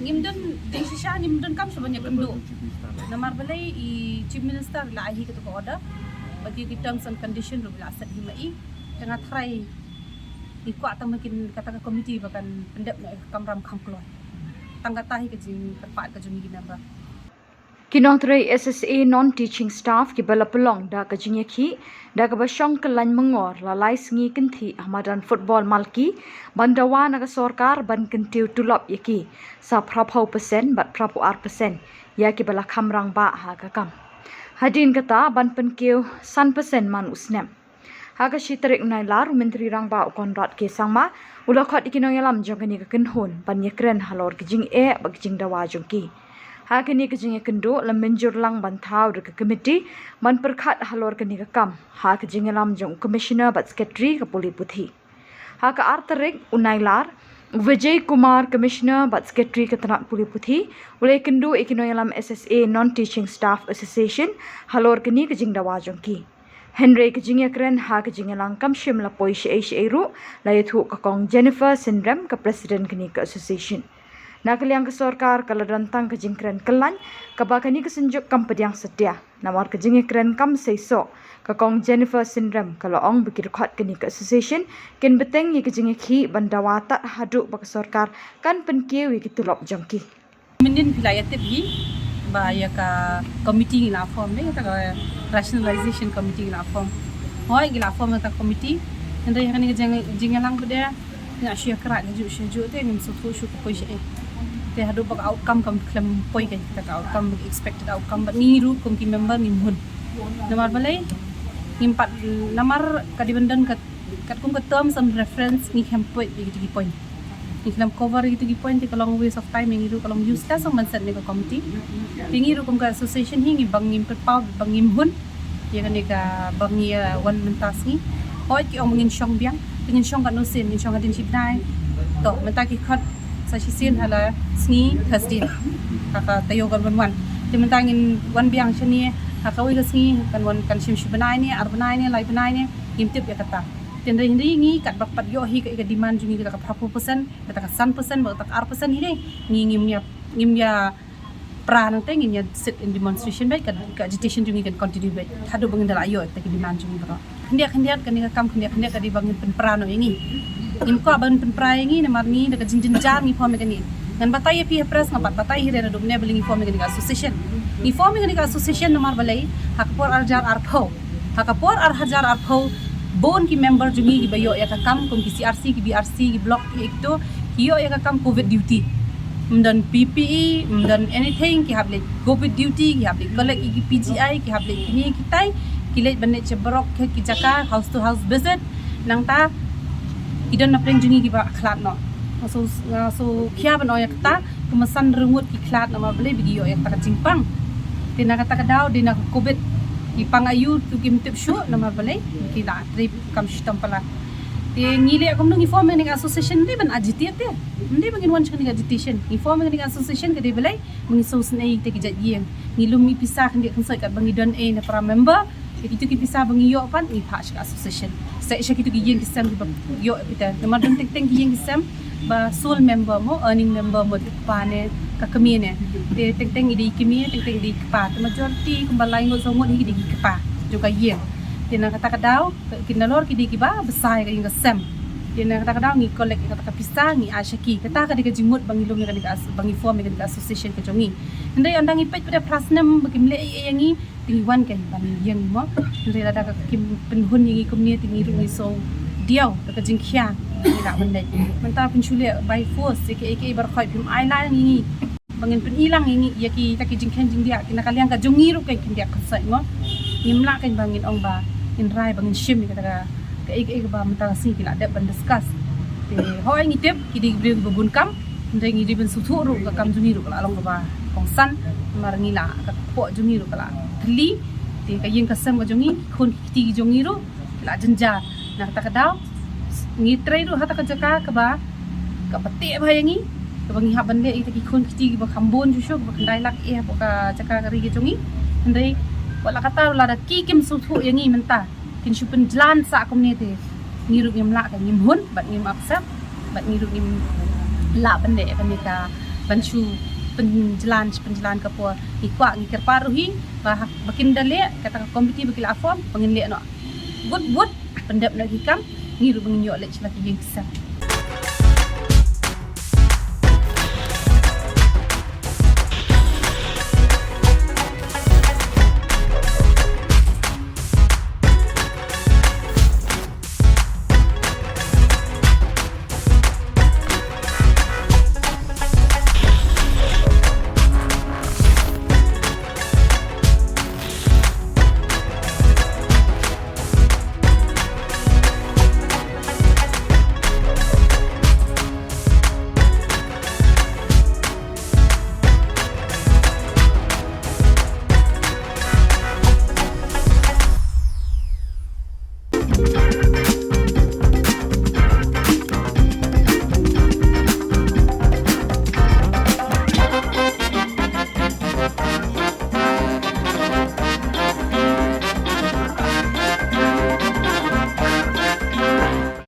ngimdon din siya ngimdon kam sebanyak kenduk namar balai I chief minister la ahi ketu ko order bagi di terms and condition ru bila asat himai tengah try ikut atau mungkin katakan komiti bahkan pendap nak kamram kamkloi tanggatahi ke jing terpat ke jung gina ba Kinotray SSA non-teaching staff ki balapulong da ka jingeki da ka basyong kelan mengor lalai sengi kenti ahmadan football malki bandawa naga sorkar ban kentiu tulap yaki sa prapau persen bat prapu ar persen ya ki bala kamrang ba ha ka kam hadin kata ban penkiu san persen man usnem ha ka shitarik nai lar menteri rang ba konrat ke sangma ulakhat ikinoyalam jongani ka kenhun ban yekren halor ki jing e bag jing dawa jongki Hakini kejing kendo lam menjur lang bantau de komiti man perkhat halor keni kam ha kejing lam jong commissioner bat secretary ke poli puthi ha ka artarik unailar Vijay Kumar commissioner bat secretary ke tanat poli puthi ule kendo ikinoyalam SSA non teaching staff association halor keni kejing dawa jongki Henry kejing kren ha kejing lang kam shim la poi she ru la yathu ka kong Jennifer Sindram ke president keni ke association Nakaliang ke sorkar kalau rentang ke jingkren kelan kabakani ke senjuk kam pediang setia namar ke jingkren kam seiso ke kong Jennifer Syndrome kalau ong bikir khat keni ke association ken beteng ye ke jingki bandawata hadu bak sorkar kan penkiwi kitulop jongki mendin wilayah tebi ba ya ka komiti la form ni ka rationalization committee la form hoi la form ka komiti ndai kan ke jingalang beda nak share kerat ju te ngim so thu shu ko je te hadu bak outcome kam klem poi kan kita outcome expected outcome but ni ru kom ki member ngim hun namar balai ngim pat namar ka dibendan kat kum ka terms and reference ni hem poi di point ni klem cover gitu di point ti kalong waste of time ngi ru kalong useless ang manset ni ka committee tingi ru kom ka association hi ngi bang ngim pau bang ngim hun ya kan ni ka bang ya one mentas ni hoi ki ong ngin shong biang ingin syong kat nusin ingin syong kat din chipnai to mentah ki khat sa chisin hala sngi thasdin kaka tayo kan wan di mentah ingin wan biang chani kaka wi sngi kan wan kan shim shibnai ni ar banai ni lai banai ni imtip ya kata tende hindi ngi kat bak pat yo hi ka demand jungi ka 40% kata 100% ba tak R% ni ngi ngim ya pra nang te ngin ya sit in demonstration baik ka agitation jungi kan continue baik hadu bangin dala ayo ta ki demand jungi bro hendak kan kam hendak ka di bangin penprano ini imko ban penpra ini namar ni dekat jinjar ni form ni dan batai pi press ngapat batai hire do ne beling form ni association ni form ni association namar balai hakpor arjar arpho hakapor ar hajar arpho bon ki member jungi ki bayo ya kam kum ki CRC ki BRC ki block itu hiyo ya kam covid duty dan PPE dan anything ki hable covid duty ki hable collect ki PGI ki hable kini kitai kilet banet cebrok ki jaka house to house visit nang ta idon na preng jungi ki ba khlat no so kya ban oyak ta kumasan rengut ki khlat na ma bele video ya ta jingpang tina kata daw dina covid ki pangayu tu kim tip shu na ma bele ki da trip kam shitam pala te ngile akom nang inform ni association ni ban agitate te ndi bangin wan chani agitation inform ni association ke de bele mung so snai te ki jadien ni lumi pisah kan dia kan sai kat bangi don a na para member itu ki pisah bangi yo pan ni patch association sai syak itu ki yen kisam ki yo kita namar don tek ki yen kisam ba sole member mo earning member mo pa ne ka kami ne te tek idi kimi tek idi pa te majority kumbalai ngot so ngot hi di pa juga yen tina kata kadaw kinalor kidi kiba besai ka inga sem tina kata kadaw ngi collect kata pisang ngi ashaki kata ka diga jingmut bangi lum ni ka bangi form ni ka association ka jongi ndai andang ipet pada prasnam bakimle yangi tingwan kan ban yang mo ndai ada ka kim penhun ngi kumni tingi ru so diaw ka jingkhya ni la bandai menta penchule by force aka bar khoi pim aila ngi bangin pen ilang ngi yaki taki jingkhen jingdia kina kaliang ka jongi ru kai kindia ka sai mo nimla kan bangin ong ba in rai bangin shim ni kata ka ik ba mata si kila dep ban discuss te hoi ngi tip ki di bubun kam ndai ngi diben suthu ru ka kam jumi ru kala long ba kong san mar ngi la ka po jumi ru kala thli te ka yin ka sam ka jongi khon ti jongi ru la jenja na kata ka daw ngi trai ru hata ka jaka ka ba ka pate ba yangi ka bangi ha bande ita ki khon ti ba khambon ju sho ba kandai lak e ba ka jaka ka ri ge jongi ndai wala kata wala da kikim suthu yangi menta kin shupen jlan sa community ngiru ngim la ka ngim hun bat ngim accept bat ngiru ngim la bande ka ni ka bancu penjalan kapua ikwa ngikir paruhi bah bakin dale kata komiti bakil afom pengen le no good pendap nak hikam ngiru bengyok lek laki yang kisah